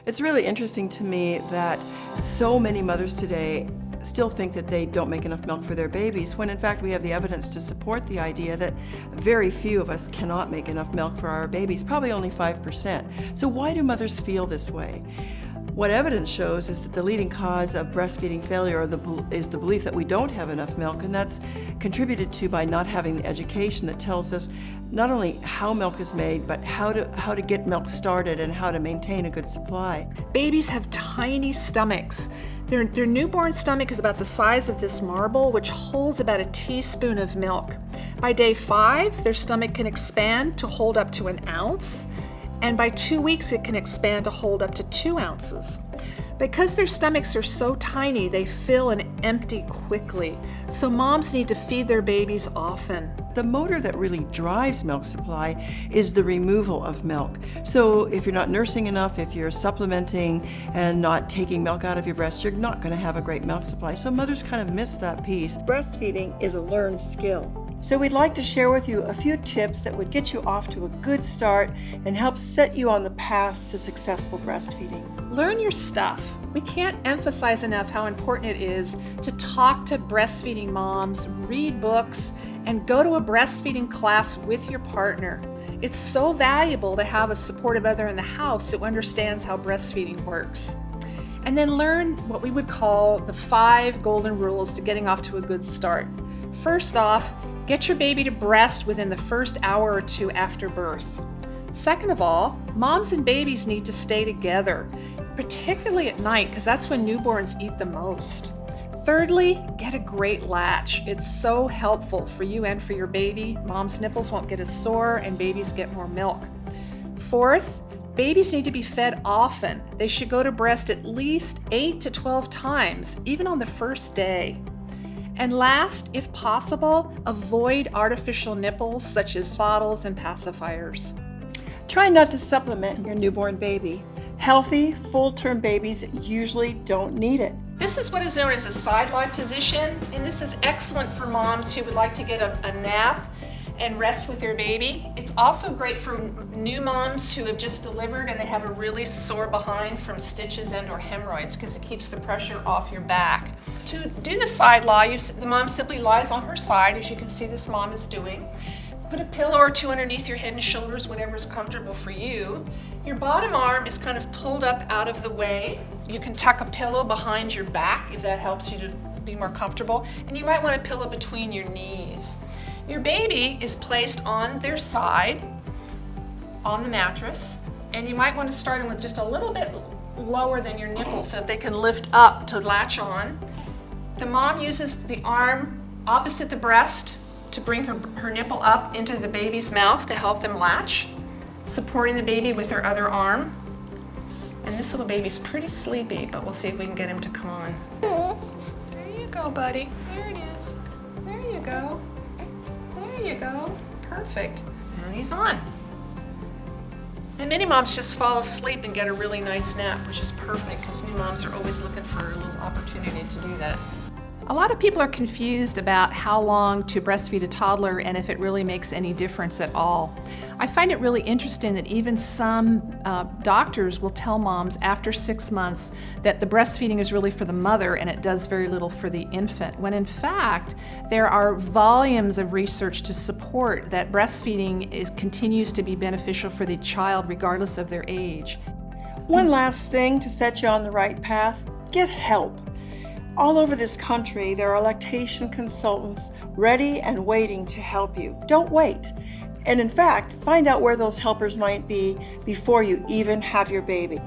It's really interesting to me that so many mothers today still think that they don't make enough milk for their babies, when in fact we have the evidence to support the idea that very few of us cannot make enough milk for our babies, probably only 5%. So why do mothers feel this way? What evidence shows is that the leading cause of breastfeeding failure is the belief that we don't have enough milk, and that's contributed to by not having the education that tells us not only how milk is made, but how to get milk started and how to maintain a good supply. Babies have tiny stomachs. Their newborn stomach is about the size of this marble, which holds about a teaspoon of milk. By day 5, their stomach can expand to hold up to an ounce. And by 2 weeks, it can expand to hold up to 2 ounces. Because their stomachs are so tiny, they fill and empty quickly. So moms need to feed their babies often. The motor that really drives milk supply is the removal of milk. So if you're not nursing enough, if you're supplementing and not taking milk out of your breast, you're not going to have a great milk supply. So mothers kind of miss that piece. Breastfeeding is a learned skill. So we'd like to share with you a few tips that would get you off to a good start and help set you on the path to successful breastfeeding. Learn your stuff. We can't emphasize enough how important it is to talk to breastfeeding moms, read books, and go to a breastfeeding class with your partner. It's so valuable to have a supportive other in the house who understands how breastfeeding works. And then learn what we would call the 5 golden rules to getting off to a good start. First off, get your baby to breast within the first hour or 2 after birth. Second of all, moms and babies need to stay together, particularly at night, because that's when newborns eat the most. Thirdly, get a great latch. It's so helpful for you and for your baby. Mom's nipples won't get as sore and babies get more milk. Fourth, babies need to be fed often. They should go to breast at least 8 to 12 times, even on the first day. And last, if possible, avoid artificial nipples such as bottles and pacifiers. Try not to supplement your newborn baby. Healthy, full-term babies usually don't need it. This is what is known as a side lie position, and this is excellent for moms who would like to get a nap and rest with their baby. It's also great for new moms who have just delivered and they have a really sore behind from stitches and or hemorrhoids, because it keeps the pressure off your back. To do the side lie, the mom simply lies on her side, as you can see this mom is doing. Put a pillow or 2 underneath your head and shoulders, whatever is comfortable for you. Your bottom arm is kind of pulled up out of the way. You can tuck a pillow behind your back if that helps you to be more comfortable. And you might want a pillow between your knees. Your baby is placed on their side on the mattress, and you might want to start them with just a little bit lower than your nipples so that they can lift up to latch on. The mom uses the arm opposite the breast to bring her nipple up into the baby's mouth to help them latch, supporting the baby with her other arm. And this little baby's pretty sleepy, but we'll see if we can get him to come on. There you go, buddy. There it is. There you go. There you go. Perfect. And he's on. And many moms just fall asleep and get a really nice nap, which is perfect because new moms are always looking for a little opportunity to do that. A lot of people are confused about how long to breastfeed a toddler and if it really makes any difference at all. I find it really interesting that even some doctors will tell moms after 6 months that the breastfeeding is really for the mother and it does very little for the infant, when in fact there are volumes of research to support that breastfeeding continues to be beneficial for the child regardless of their age. One last thing to set you on the right path, get help. All over this country, there are lactation consultants ready and waiting to help you. Don't wait. And in fact, find out where those helpers might be before you even have your baby.